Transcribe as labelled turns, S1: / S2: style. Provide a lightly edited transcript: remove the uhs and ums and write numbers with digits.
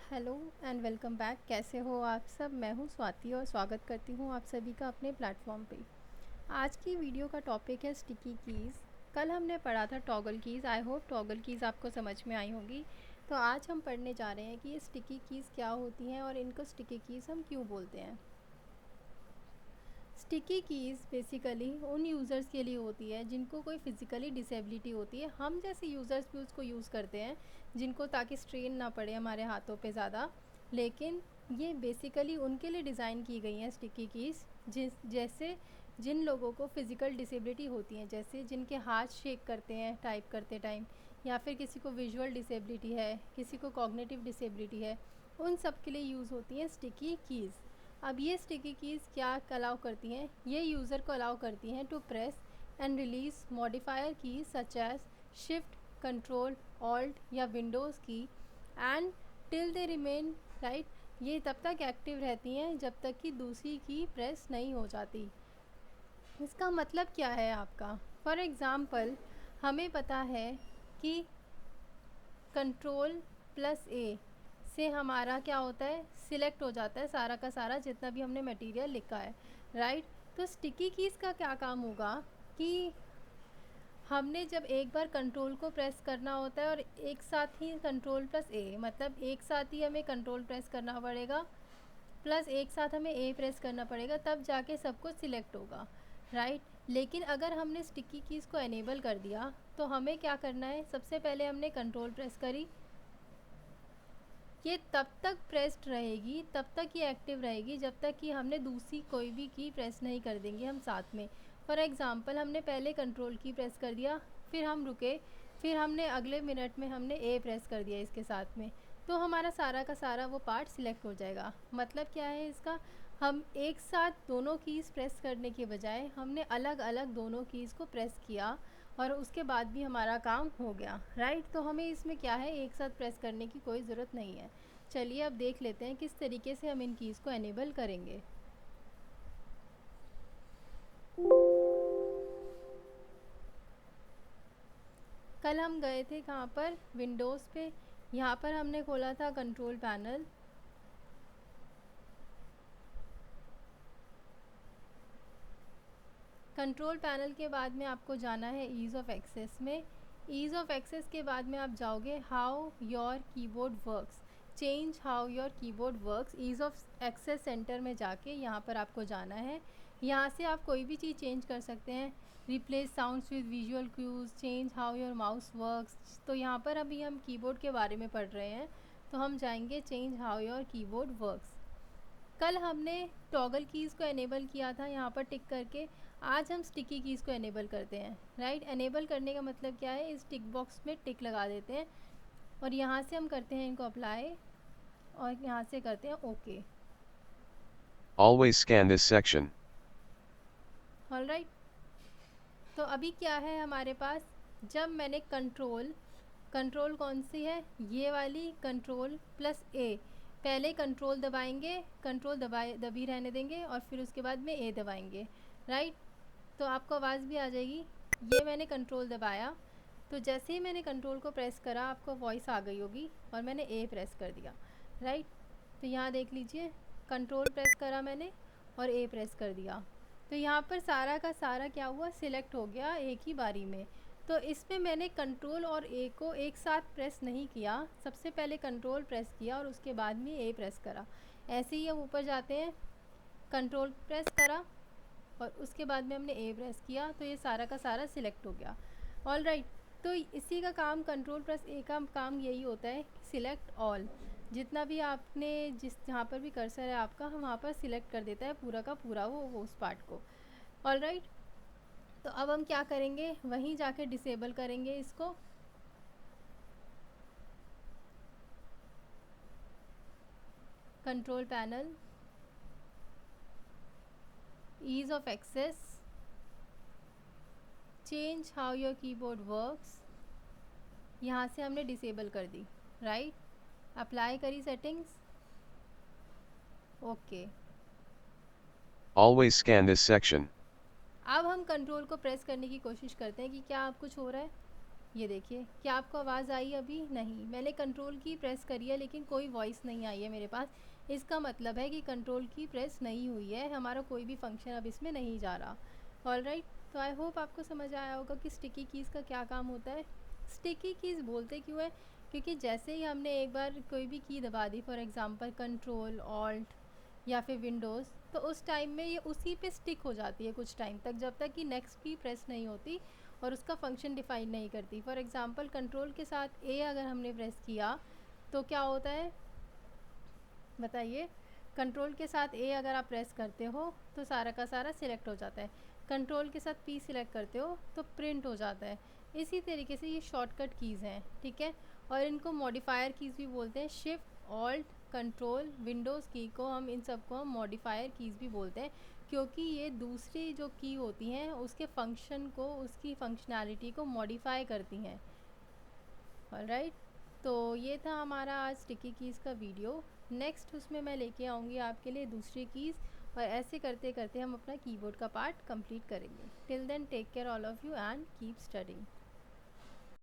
S1: Hello and welcome back. कैसे हो आप सब? मैं हूँ स्वाति और स्वागत करती हूँ आप सभी का अपने प्लेटफॉर्म पे। आज की वीडियो का टॉपिक है स्टिकी कीज़। कल हमने पढ़ा था toggle keys. I hope toggle keys आपको समझ में आई होंगी। तो आज हम पढ़ने जा रहे हैं कि ये स्टिकी कीज़ क्या होती हैं और इनको स्टिकी कीज़ हम क्यों बोलते हैं। स्टिकी कीज़ बेसिकली उन यूज़र्स के लिए होती है जिनको कोई फिज़िकली डिसेबिलिटी होती है। हम जैसे यूज़र्स भी उसको यूज़ करते हैं जिनको, ताकि स्ट्रेन ना पड़े हमारे हाथों पे ज़्यादा। लेकिन ये बेसिकली उनके लिए डिज़ाइन की गई हैं स्टिकी कीज़ जैसे जिन लोगों को फ़िज़िकल डिसेबिलिटी होती है, जैसे जिनके हाथ शेक करते हैं टाइप करते टाइम, या फिर किसी को विजुअल डिसेबिलिटी है, किसी को कॉग्निटिव डिसेबिलिटी है, उन सब के लिए यूज़ होती हैं स्टिकी कीज़। अब ये स्टिकी कीज़ क्या अलाउ करती हैं? ये यूज़र को अलाउ करती हैं to press and release modifier key such as shift, control, alt या Windows key and till they remain right. ये तब तक एक्टिव रहती हैं जब तक कि दूसरी की प्रेस नहीं हो जाती। इसका मतलब क्या है आपका? फॉर एग्ज़ाम्पल, हमें पता है कि कंट्रोल प्लस ए से हमारा क्या होता है, सिलेक्ट हो जाता है सारा का सारा जितना भी हमने मटेरियल लिखा है, राइट। तो स्टिकी कीज़ का क्या काम होगा कि हमने जब एक बार कंट्रोल को प्रेस करना होता है और एक साथ ही कंट्रोल प्लस ए, मतलब एक साथ ही हमें कंट्रोल प्रेस करना पड़ेगा प्लस एक साथ हमें ए प्रेस करना पड़ेगा, तब जाके सब कुछ सिलेक्ट होगा, राइट। लेकिन अगर हमने स्टिकी कीज़ को एनेबल कर दिया तो हमें क्या करना है? सबसे पहले हमने कंट्रोल प्रेस करी, ये तब तक प्रेस्ड रहेगी, तब तक ये एक्टिव रहेगी जब तक कि हमने दूसरी कोई भी की प्रेस नहीं कर देंगे हम साथ में। फॉर एग्ज़ाम्पल, हमने पहले कंट्रोल की प्रेस कर दिया, फिर हम रुके, फिर हमने अगले मिनट में हमने ए प्रेस कर दिया इसके साथ में, तो हमारा सारा का सारा वो पार्ट सिलेक्ट हो जाएगा। मतलब क्या है इसका? हम एक साथ दोनों कीज़ प्रेस करने के बजाय हमने अलग अलग दोनों कीज़ को प्रेस किया और उसके बाद भी हमारा काम हो गया, राइट। तो हमें इसमें क्या है, एक साथ प्रेस करने की कोई ज़रूरत नहीं है। चलिए अब देख लेते हैं किस तरीके से हम इन कीज़ को एनेबल करेंगे। कल हम गए थे कहाँ पर? विंडोज़ पे। यहाँ पर हमने खोला था कंट्रोल पैनल। कंट्रोल पैनल के बाद में आपको जाना है ईज़ ऑफ एक्सेस में। ईज़ ऑफ एक्सेस के बाद में आप जाओगे how your keyboard works, change how your keyboard works. Ease of access centre में जाके यहाँ पर आपको जाना है। यहाँ से आप कोई भी चीज़ चेंज कर सकते हैं। Replace sounds with visual cues, change how your mouse works. तो यहाँ पर अभी हम कीबोर्ड के बारे में पढ़ रहे हैं, तो हम जाएंगे change how your keyboard works. कल हमने टॉगल कीज़ को एनेबल किया था यहाँ पर टिक करके। आज हम स्टिकी कीज़ को एनेबल करते हैं, राइट। एनेबल करने का मतलब क्या है? इस टिक बॉक्स में टिक लगा देते हैं और यहाँ से हम करते हैं इनको अप्लाई और यहाँ से करते हैं okay.
S2: Always scan this section.
S1: All right. तो अभी क्या है हमारे पास? जब मैंने कंट्रोल, कंट्रोल कौन सी है? ये वाली कंट्रोल प्लस ए। पहले कंट्रोल दबाएंगे, कंट्रोल दबी रहने देंगे और फिर उसके बाद में ए दबाएंगे, राइट। तो आपको आवाज़ भी आ जाएगी। ये मैंने कंट्रोल दबाया, तो जैसे ही मैंने कंट्रोल को प्रेस करा आपको वॉइस आ गई होगी और मैंने ए प्रेस कर दिया, राइट। तो यहाँ देख लीजिए, कंट्रोल प्रेस करा मैंने और ए प्रेस कर दिया, तो यहाँ पर सारा का सारा क्या हुआ? सिलेक्ट हो गया एक ही बारी में। तो इसमें मैंने कंट्रोल और ए को एक साथ प्रेस नहीं किया, सबसे पहले कंट्रोल प्रेस किया और उसके बाद में ए प्रेस करा। ऐसे ही हम ऊपर जाते हैं, कंट्रोल प्रेस करा और उसके बाद में हमने ए प्रेस किया, तो ये सारा का सारा सिलेक्ट हो गया। All right. तो इसी का काम, कंट्रोल प्लस ए का काम यही होता है, सिलेक्ट ऑल। जितना भी आपने जिस जहाँ पर भी कर्सर है आपका, हम वहाँ पर सिलेक्ट कर देता है पूरा का पूरा वो उस पार्ट को। All right. तो अब हम क्या करेंगे? वहीं जाके डिसेबल करेंगे इसको। Control panel, ease of access, change how your keyboard works. यहाँ से हमने डिसेबल कर दी, राइट। अप्लाई करी settings, okay.
S2: Always scan this section.
S1: अब हम कंट्रोल को प्रेस करने की कोशिश करते हैं कि क्या अब कुछ हो रहा है। ये देखिए, क्या आपको आवाज़ आई अभी? नहीं, मैंने कंट्रोल की प्रेस करी है लेकिन कोई वॉइस नहीं आई है मेरे पास। इसका मतलब है कि कंट्रोल की प्रेस नहीं हुई है, हमारा कोई भी फंक्शन अब इसमें नहीं जा रहा। ऑलराइट, तो आई होप आपको समझ आया होगा कि स्टिकी कीज़ का क्या काम होता है। स्टिकी कीज़ बोलते क्यों है? क्योंकि जैसे ही हमने एक बार कोई भी की दबा दी, फॉर एग्ज़ाम्पल कंट्रोल, ऑल्ट या फिर विंडोज़, तो उस टाइम में ये उसी पे स्टिक हो जाती है कुछ टाइम तक, जब तक कि नेक्स्ट की प्रेस नहीं होती और उसका फंक्शन डिफाइन नहीं करती। फॉर एग्ज़ाम्पल कंट्रोल के साथ ए अगर हमने प्रेस किया तो क्या होता है बताइए? कंट्रोल के साथ ए अगर आप प्रेस करते हो तो सारा का सारा सिलेक्ट हो जाता है। कंट्रोल के साथ पी सिलेक्ट करते हो तो प्रिंट हो जाता है। इसी तरीके से ये शॉर्टकट कीज़ हैं, ठीक है। और इनको मॉडिफायर कीज़ भी बोलते हैं। शिफ्ट, ऑल्ट, कंट्रोल, विंडोज़ की को हम इन सब को हम मॉडिफायर कीज़ भी बोलते हैं, क्योंकि ये दूसरी जो की होती हैं उसके फंक्शन को, उसकी फंक्शनैलिटी को मॉडिफाई करती हैं। ऑलराइट, तो ये था हमारा आज स्टिकी कीज़ का वीडियो। नेक्स्ट उसमें मैं लेके आऊँगी आपके लिए दूसरी कीज़, और ऐसे करते करते हम अपना कीबोर्ड का पार्ट कंप्लीट करेंगे। Till then take care all of you and keep studying.